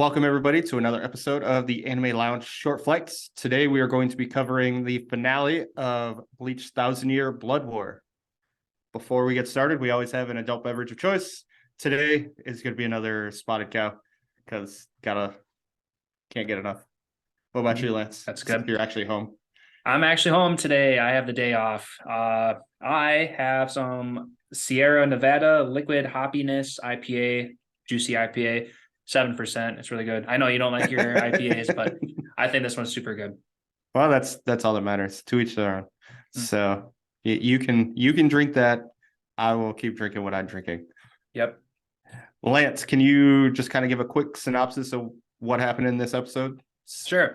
Welcome, everybody, to another episode of the Anime Lounge Short Flights. Today, we are going to be covering the finale of Bleach 1000-Year Blood War. Before we get started, we always have an adult beverage of choice. Today is going to be another Spotted Cow because can't get enough. What about you, Lance? That's good. You're actually home. I'm actually home today. I have the day off. I have some Sierra Nevada Liquid Hoppiness IPA, juicy IPA, 7%. It's really good. I know you don't like your IPAs, but I think this one's super good. Well, that's all that matters. To each their own. So you can drink that. I will keep drinking what I'm drinking. Yep. Lance, can you just kind of give a quick synopsis of what happened in this episode? Sure.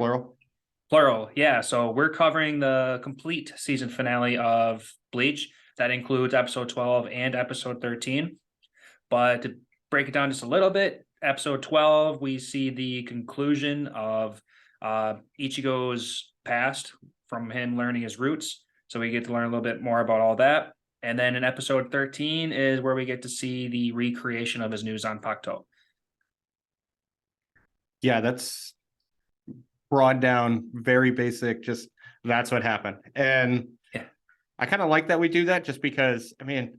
Plural. Yeah. So we're covering the complete season finale of Bleach. That includes episode 12 and episode 13. But to break it down just a little bit, episode 12, we see the conclusion of Ichigo's past from him learning his roots. So we get to learn a little bit more about all that. And then in episode 13 is where we get to see the recreation of his new Zanpakuto. Yeah, that's broad down, very basic, just that's what happened. And yeah, I kind of like that we do that just because, I mean,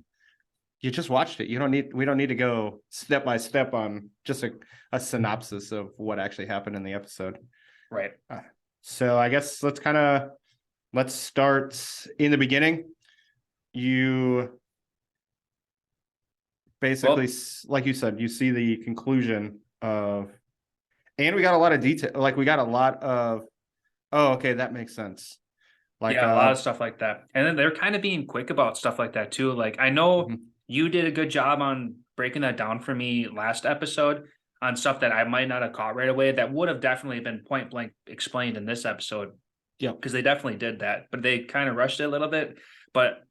you just watched it. We don't need to go step by step on just a synopsis of what actually happened in the episode. Right. So I guess let's start in the beginning. You basically, like you said, you see the conclusion of, and we got a lot of detail. Like we got a lot of, oh, okay, that makes sense. Like a lot of stuff like that. And then they're kind of being quick about stuff like that too. Like I know you did a good job on breaking that down for me last episode on stuff that I might not have caught right away. That would have definitely been point blank explained in this episode. Yeah, because they definitely did that, but they kind of rushed it a little bit. But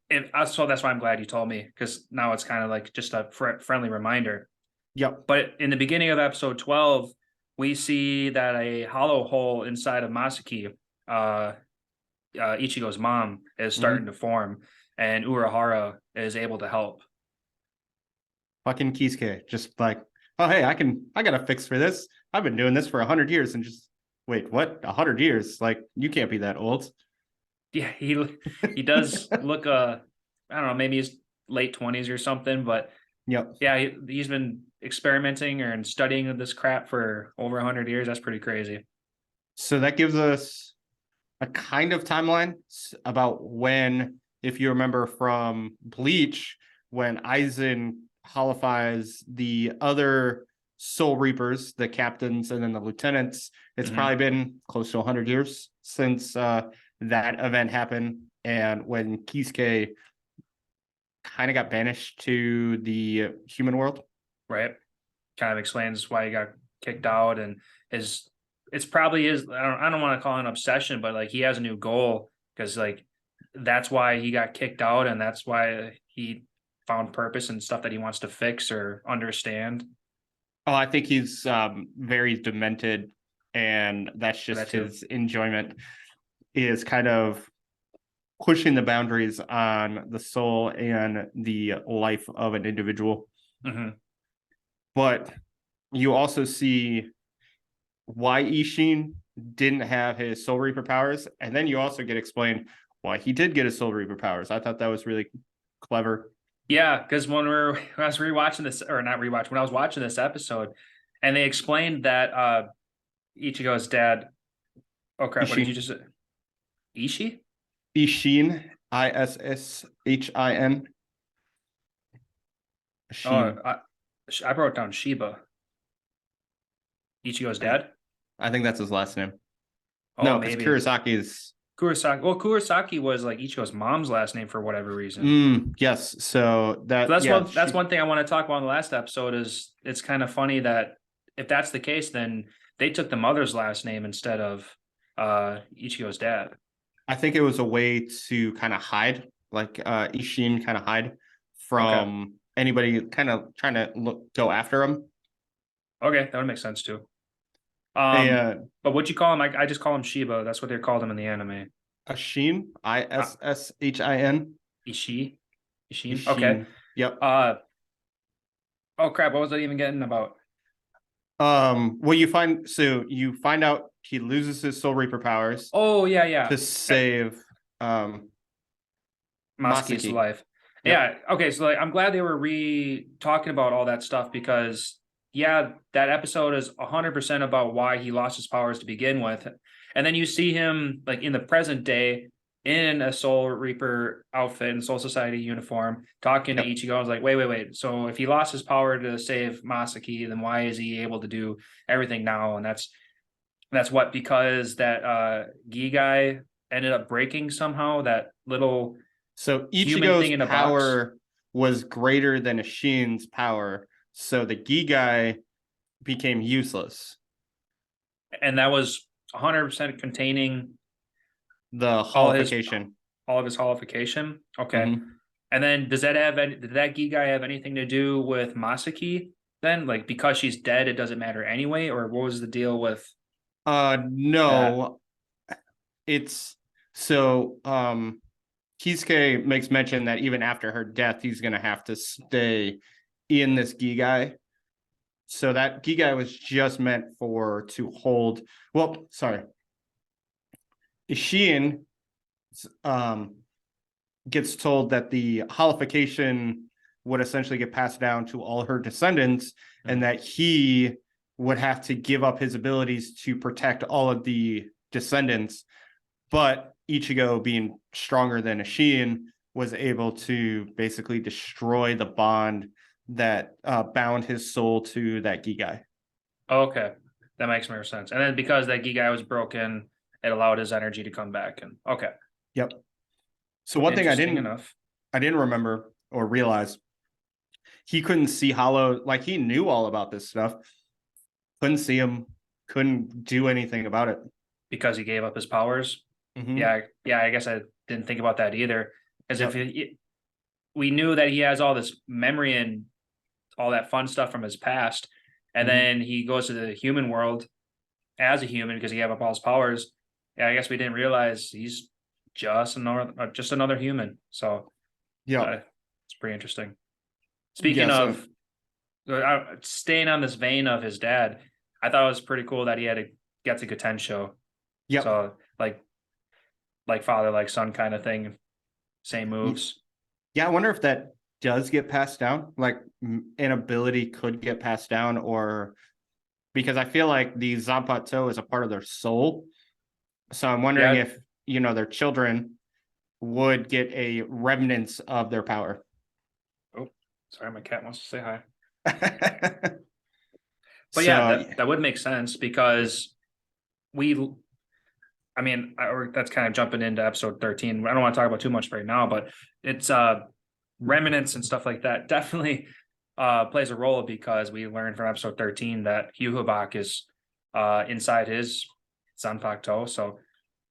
so that's why I'm glad you told me, because now it's kind of like just a friendly reminder. Yep. But in the beginning of episode 12, we see that a hollow hole inside of Masaki, Ichigo's mom, is starting to form, and Urahara is able to help. Fucking Kisuke, just like, oh hey, I got a fix for this. I've been doing this for 100 years, and just wait, what? 100 years? Like you can't be that old. Yeah, he does look I don't know, maybe he's late 20s or something, but yep. Yeah, he's been experimenting and studying this crap for over 100 years. That's pretty crazy. So that gives us a kind of timeline about when, if you remember from Bleach, when Aizen holifies the other Soul Reapers, the captains and then the lieutenants. It's probably been close to 100 years since that event happened. And when Kisuke kind of got banished to the human world. Right. Kind of explains why he got kicked out, and it's probably his, I don't want to call it an obsession, but like he has a new goal, because like that's why he got kicked out, and that's why he found purpose and stuff that he wants to fix or understand. Oh, I think he's very demented, and that's just his enjoyment is kind of pushing the boundaries on the soul and the life of an individual. But you also see why Ishin didn't have his Soul Reaper powers, and then you also get explained why he did get his Soul Reaper powers. I thought that was really clever. Yeah, because when I was rewatching this, or not rewatching, when I was watching this episode, and they explained that Ichigo's dad. Oh crap! Ishin. What did you just say? Ishin? Ishin, Ishin. Oh, I wrote down Shiba. Ichigo's dad? I think that's his last name. Oh, no, because Kurosaki is... Kurosaki. Well, Kurosaki was like Ichigo's mom's last name for whatever reason. Yes, so that's one thing I want to talk about in the last episode is it's kind of funny that if that's the case, then they took the mother's last name instead of Ichigo's dad. I think it was a way to kind of hide, like Ishin kind of hide from anybody kind of trying to go after him. Okay, that would make sense too. But what'd you call him? I just call him Shiba. That's what they called him in the anime. Ishin, Ishin. Ishin. Okay. Yep. Oh crap! What was I even getting about? Well, you find out he loses his Soul Reaper powers Oh yeah, yeah. to save um Masaki's Masaki. life. Yep. Yeah. Okay. So like, I'm glad they were talking about all that stuff because yeah, that episode is 100% about why he lost his powers to begin with, and then you see him like in the present day in a Soul Reaper outfit and Soul Society uniform, talking to Yep. Ichigo. I was like, wait, wait, wait. So if he lost his power to save Masaki, then why is he able to do everything now? And that's what because that Gi guy ended up breaking somehow that little So human Ichigo's thing in a box, power was greater than Ishin's power, so the Gigai became useless. and that was 100% containing The all his holification. all of his holification. Okay, Mhm. and then does that have did that Gi guy have anything to do with Masaki? Then, like, because she's dead, it doesn't matter anyway, or what was the deal with that? No, it's so Kisuke makes mention that even after her death, he's gonna have to stay in this Gigai. So that Gigai was just meant to hold. Well, sorry, Ishin um gets told that the holification would essentially get passed down to all her descendants, and that he would have to give up his abilities to protect all of the descendants. But Ichigo, being stronger than Ishin, was able to basically destroy the bond that bound his soul to that Gigai. Okay, that makes more sense. And then because that Gi guy was broken, it allowed his energy to come back. And okay, Yep. So one thing I interesting didn't enough. I didn't remember or realize, he couldn't see Hollow. Like, he knew all about this stuff, couldn't see him, couldn't do anything about it. Because he gave up his powers. Mm-hmm. Yeah, yeah. I guess I didn't think about that either. Because if Yep. we knew that he has all this memory and all that fun stuff from his past, and Mm-hmm. then he goes to the human world as a human because he gave up all his powers. Yeah, I guess we didn't realize he's just another human. So Yep. it's pretty interesting. Yeah. Speaking So of staying on this vein of his dad, I thought it was pretty cool that he had a Getsugaten show. yep. So like father like son kind of thing, same moves. Yeah. I wonder if that does get passed down. Like, an ability could get passed down, or because I feel like the Zanpato is a part of their soul. So I'm wondering Yeah. if their children would get a remnants of their power. Oh, sorry, my cat wants to say hi. But yeah, So that would make sense because we. I mean, that's kind of jumping into episode 13. I don't want to talk about too much right now, but it's remnants and stuff like that definitely plays a role because we learned from episode 13 that Hyuhabak is inside his Zanpakuto. So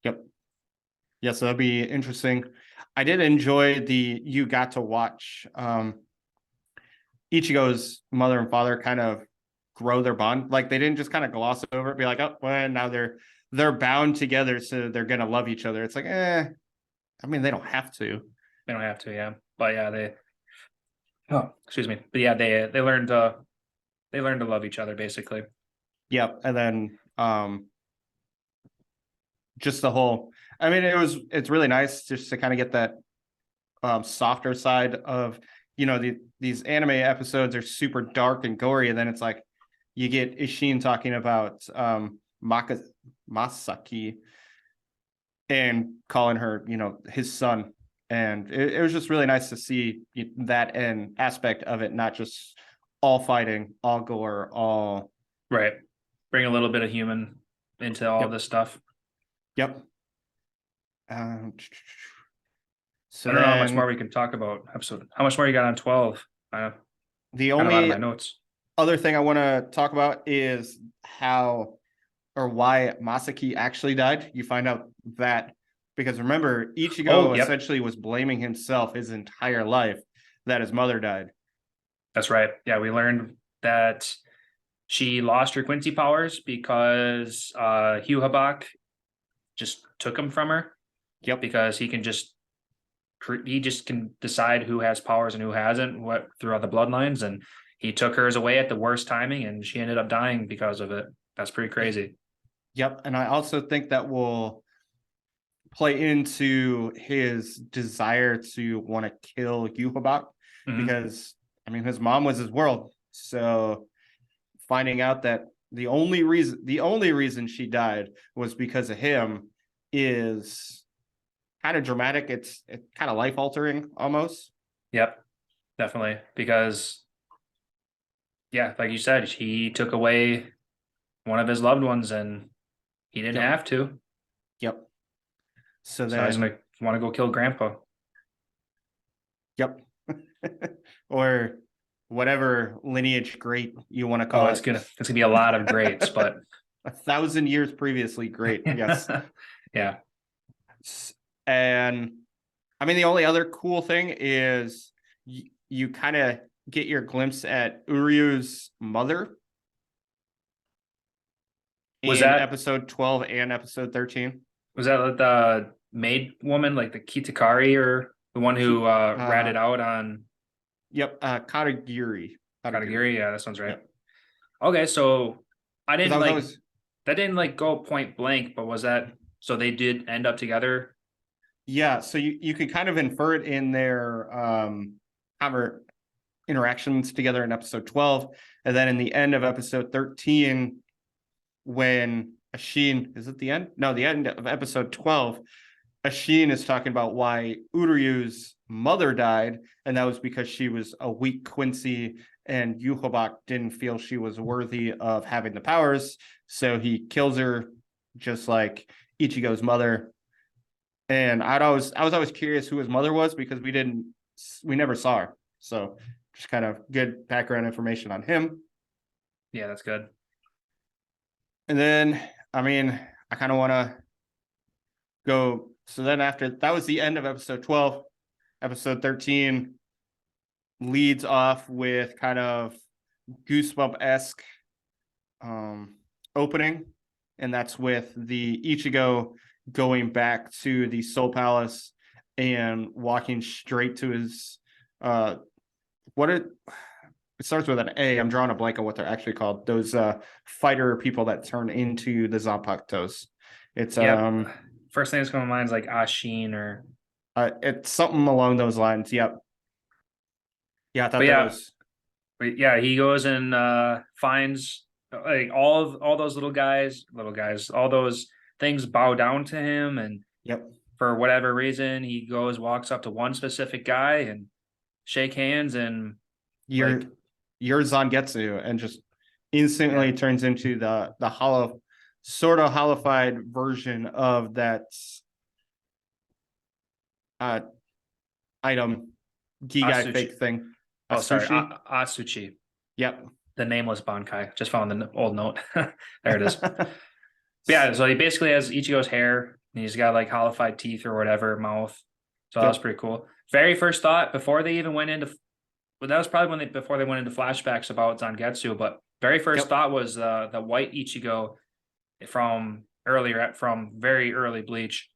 yep. Yeah, so that'd be interesting. I did enjoy you got to watch Ichigo's mother and father kind of grow their bond. Like, they didn't just kind of gloss over it, be like, oh, well, now they're bound together, so they're gonna love each other. It's like, I mean, they don't have to. they don't have to, yeah. But yeah, they oh excuse me. But yeah, they learn to love each other basically. Yep. And then just the whole, I mean, it's really nice just to kind of get that softer side of, these anime episodes are super dark and gory, and then it's like you get Ishin talking about Masaki and calling her, his son. And it was just really nice to see that an aspect of it, not just all fighting, all gore, all. Right. Bring a little bit of human into all Yep. this stuff. Yep. So I don't know how much more then we can talk about episode. How much more you got on 12? the Kind of out of my only notes. other thing I want to talk about is how or why Masaki actually died. You find out that because, remember, Oh, Ichigo yep. essentially was blaming himself his entire life that his mother died. That's right. Yeah, we learned that she lost her Quincy powers because Hugh Habak just took them from her Yep. because he just can decide who has powers and who hasn't, what throughout the bloodlines, and he took hers away at the worst timing, and she ended up dying because of it. That's pretty crazy. Yep. And I also think that will play into his desire to want to kill Yuhabak because, I mean, his mom was his world. So finding out that the only reason she died was because of him is kind of dramatic. It's kind of life altering almost. Yep, definitely. Because, yeah, like you said, he took away one of his loved ones, and he didn't have to. Yep. So So he's then, like, want to go kill Grandpa. yep. Or whatever lineage great you want to Oh, call it's it. gonna be a lot of greats, but 1,000 years previously great. Yes. yeah. And I mean, the only other cool thing is you kind of get your glimpse at Uryu's mother Was in that episode 12 and episode 13. was that the maid woman, like the Kitakari, or the one who ratted out on Yep, Katagiri. Katagiri? Yeah, that sounds right. Yep. Okay, so I Because didn't I was like always that didn't like go point blank, but was that so they did end up together? yeah. So you can kind of infer it in their interactions together in episode 12, and then in the end of episode 13, when Ashin is at the end? No, the end of episode 12. Ashin is talking about why Uryu's mother died, and that was because she was a weak Quincy, and Yuhabak didn't feel she was worthy of having the powers, so he kills her, just like Ichigo's mother. And I was always curious who his mother was because we never saw her, so just kind of good background information on him. Yeah, that's good. And then, I mean, I kind of want to go. So then after that was the end of episode 12. Episode 13 leads off with kind of goosebump-esque opening. And that's with the Ichigo going back to the Soul Palace and walking straight to his it starts with an A. I'm drawing a blank on what they're actually called. Those fighter people that turn into the Zanpakutos. It's First thing that's coming to mind is like Ashin or it's something along those lines. Yep. Yeah, I thought but that yeah, was but yeah, he goes and finds like all those little guys, all those things bow down to him, and yep. for whatever reason, he walks up to one specific guy and shake hands, and Your like your Zangetsu and just instantly turns into the hollow sort of hollowified version of that item Gigai Asuchi. fake thing. Oh, sorry, Asushi. Asuchi, Yep. the nameless Bankai. Just found the old note. There it is. Yeah, so he basically has Ichigo's hair, and he's got like hollified teeth or whatever, mouth. So that was pretty cool. Very first thought before they even went into, well, that was probably before they went into flashbacks about Zangetsu. But very first thought was the white Ichigo from very early Bleach,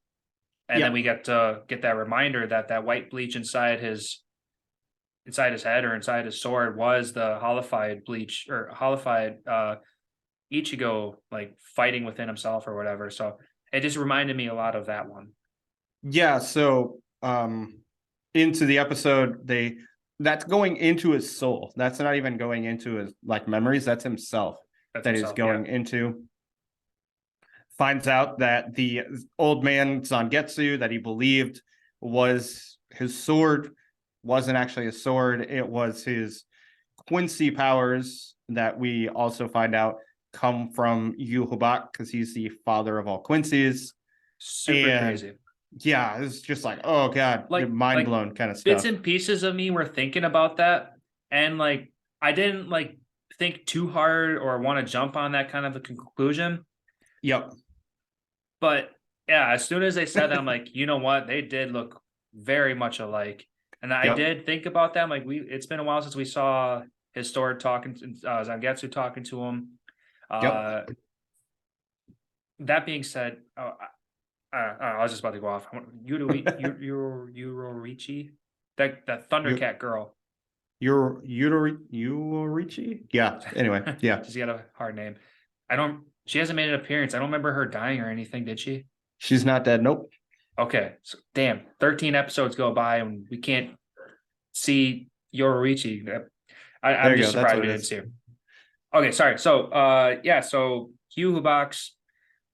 and then we get to get that reminder that that white Bleach inside his head or inside his sword was the hollified Bleach or hollified Ichigo, like fighting within himself or whatever. So it just reminded me a lot of that one. Yeah, so into the episode, that's going into his soul. That's not even going into his like memories. That's himself he's going into. Finds out that the old man Zangetsu that he believed was his sword wasn't actually a sword. It was his Quincy powers that we also find out come from Yuhubak because he's the father of all Quincy's. Super crazy. Yeah, it's just like, oh god, like mind blown kind of stuff. Bits and pieces of me were thinking about that, and like I didn't like think too hard or want to jump on that kind of a conclusion. Yep. But yeah, as soon as they said that, I'm like, you know what? They did look very much alike. And I did think about them. Like it's been a while since we saw his sword talking to Zangetsu talking to him. That being said, I was just about to go off. Yurorichi, that Thundercat girl. Yurichi? Yeah. Anyway, yeah. She's got a hard name. She hasn't made an appearance. I don't remember her dying or anything, did she? She's not dead. Nope. Okay. So, damn, 13 episodes go by and we can't see Yoruichi. There I'm you just go. That's surprised what we it didn't is. see her. Okay, sorry. So yeah, so Hugh Hubach's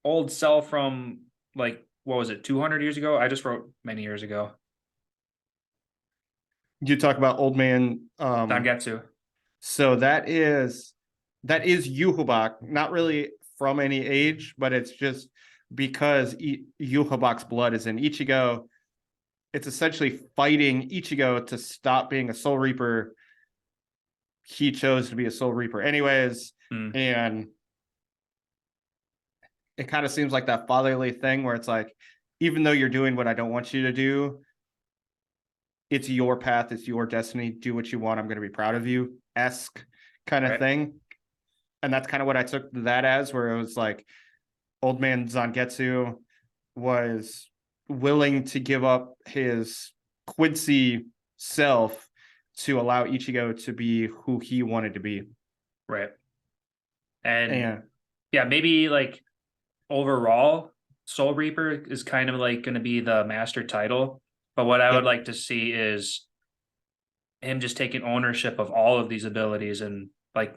old self from like what was it, 200 years ago? I just wrote many years ago. You talk about old man. Dangetsu. So that is Yuhubak, not really from any age, but it's just because Yuhubak's blood is in Ichigo. It's essentially fighting Ichigo to stop being a Soul Reaper. He chose to be a Soul Reaper anyways, and it kind of seems like that fatherly thing where it's like, even though you're doing what I don't want you to do, it's your path, it's your destiny. Do what you want. I'm going to be proud of you. Esque kind of Right. thing. And that's kind of what I took that as, where it was like old man Zangetsu was willing to give up his Quincy self to allow Ichigo to be who he wanted to be. Right. And And yeah, maybe like overall, Soul Reaper is kind of like going to be the master title. But what I would yep, like to see is him just taking ownership of all of these abilities and like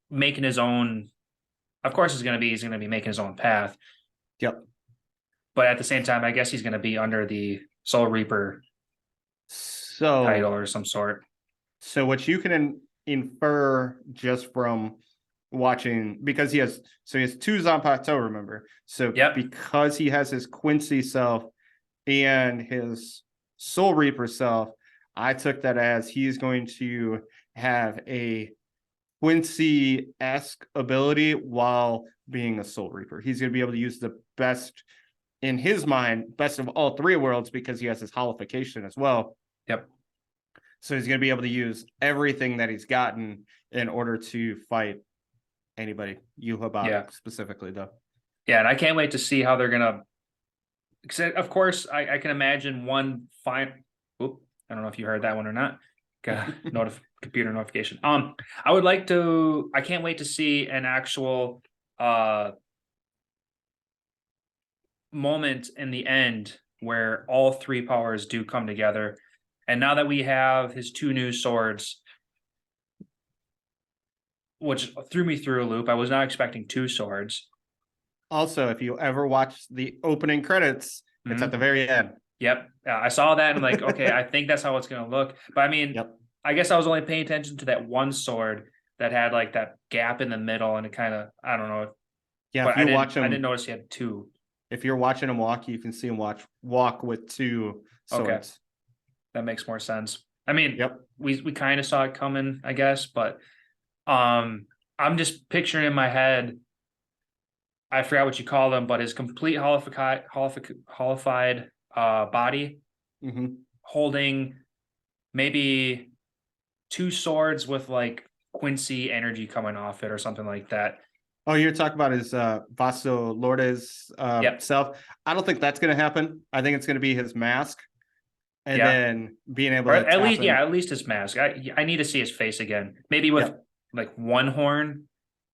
making his own. Of course, he's going to be making his own path. yep. But at the same time, I guess he's going to be under the Soul Reaper title So, or some sort. so what you can infer just from watching, because he has two Zanpakuto, remember? So Yep. because he has his Quincy self and his Soul Reaper self, I took that as he's going to have a Quincy-esque ability while being a Soul Reaper. He's going to be able to use the best, in his mind, best of all three worlds because he has his holification as well. Yep. So he's going to be able to use everything that he's gotten in order to fight anybody. Yuhabak specifically, though. Yeah, and I can't wait to see how they're gonna. Of course, I can imagine one fine. Oop, I don't know if you heard that one or not. Computer notification. I would like to. I can't wait to see an actual moment in the end where all three powers do come together. And now that we have his two new swords, which threw me through a loop, I was not expecting two swords. Also, if you ever watch the opening credits, it's at the very end. Yep. I saw that and I'm like, okay, I think that's how it's going to look. But I mean, Yep. I guess I was only paying attention to that one sword that had like that gap in the middle and it kind of, I don't know. Yeah, But if you watch him, I didn't notice he had two. if you're watching him walk, you can see him walk with two swords. Okay. That makes more sense. I mean, yep. We kind of saw it coming, I guess, but I'm just picturing in my head, I forgot what you call them, but his complete holified body holding maybe two swords with like Quincy energy coming off it or something like that. Oh, you're talking about his Vaso Lourdes self. I don't think that's going to happen. I think it's going to be his mask, and then being able to at least his mask. I need to see his face again. Maybe with like one horn.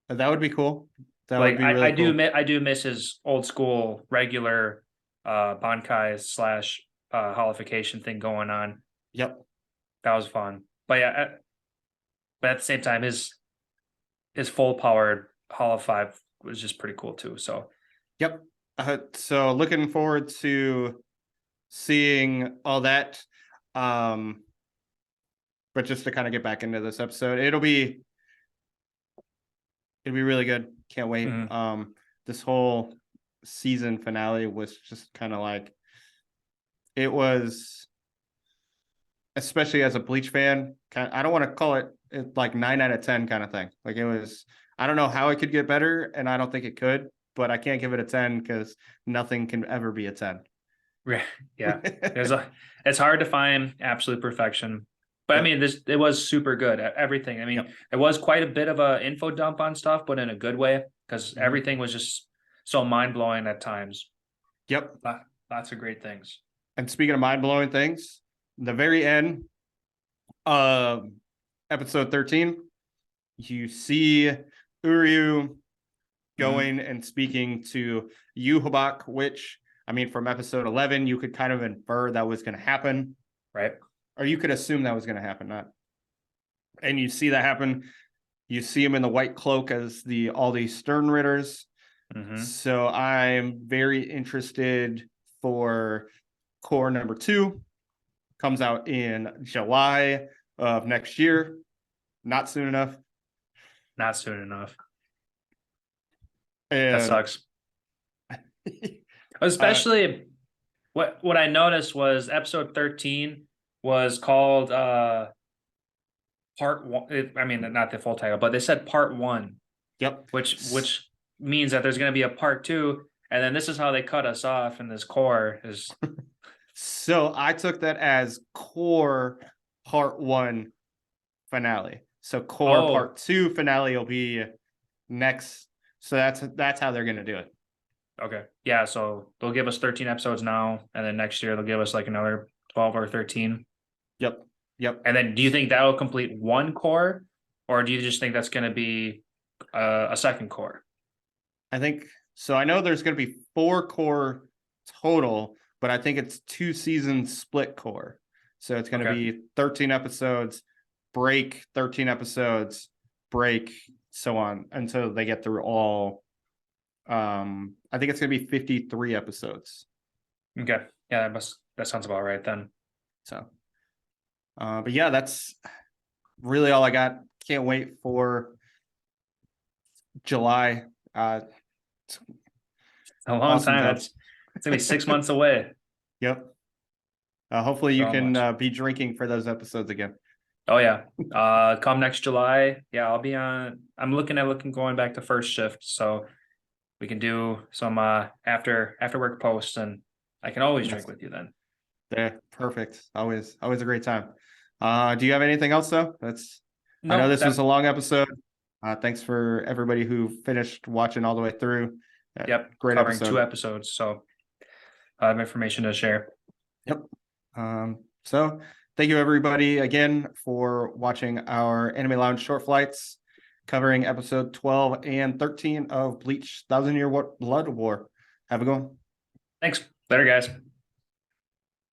That would be cool. That like would be really cool. I do miss his old school regular Bankai / holification thing going on. Yep. That was fun. But yeah, but at the same time, his full powered Holo 5 was just pretty cool too. So yep. So looking forward to seeing all that. But just to kind of get back into this episode, it'll be really good. Can't wait. This whole season finale was just kind of like, it was, especially as a Bleach fan, I don't want to call it like 9 out of 10 kind of thing. Like it was, I don't know how it could get better, and I don't think it could, but I can't give it a 10 because nothing can ever be a 10. Yeah. It's hard to find absolute perfection. But I mean, it was super good at everything. I mean, it was quite a bit of a info dump on stuff, but in a good way, because everything was just so mind blowing at times. Yep. Lots of great things. And speaking of mind blowing things, the very end, episode 13, you see Uryu going and speaking to Yuhabak, which, I mean, from episode 11, you could kind of infer that was going to happen. Right. Or you could assume that was going to happen. And you see that happen. You see him in the white cloak as all these Stern Ritters. So I'm very interested for core number 2. Comes out in July of next year. Not soon enough. Not soon enough. And that sucks. Especially what I noticed was episode 13 was called part 1. I mean, not the full title, but they said part 1. Yep. Which means that there's going to be a part 2, and then this is how they cut us off in this core is. So I took that as core part 1 finale. So core part 2 finale will be next. So that's how they're going to do it. Okay. Yeah. So they'll give us 13 episodes now, and then next year they'll give us like another 12 or 13. Yep. And then do you think that'll complete one core, or do you just think that's going to be a second core? I think so. I know there's going to be 4 core total, but I think it's 2 seasons split core. So it's going to be 13 episodes, break, 13 episodes, break, so on until they get through all. I think it's going to be 53 episodes. Okay. Yeah, that sounds about right then. So, but yeah, that's really all I got. Can't wait for July. It's a long time. It's gonna be 6 months away. Yep. Hopefully you can be drinking for those episodes again. Oh yeah. Come next July. Yeah, I'll be on. I'm looking at going back to first shift, so we can do some after work posts, and I can always drink with you then. Yeah, perfect. Always a great time. Do you have anything else though? I know this was a long episode. Thanks for everybody who finished watching all the way through. Yep, great covering episode. 2 episodes, so I have information to share. Yep. So thank you everybody again for watching our Anime Lounge Short Flights covering episode 12 and 13 of Bleach 1000 Year Blood War. Have a good one. Thanks. Later, guys.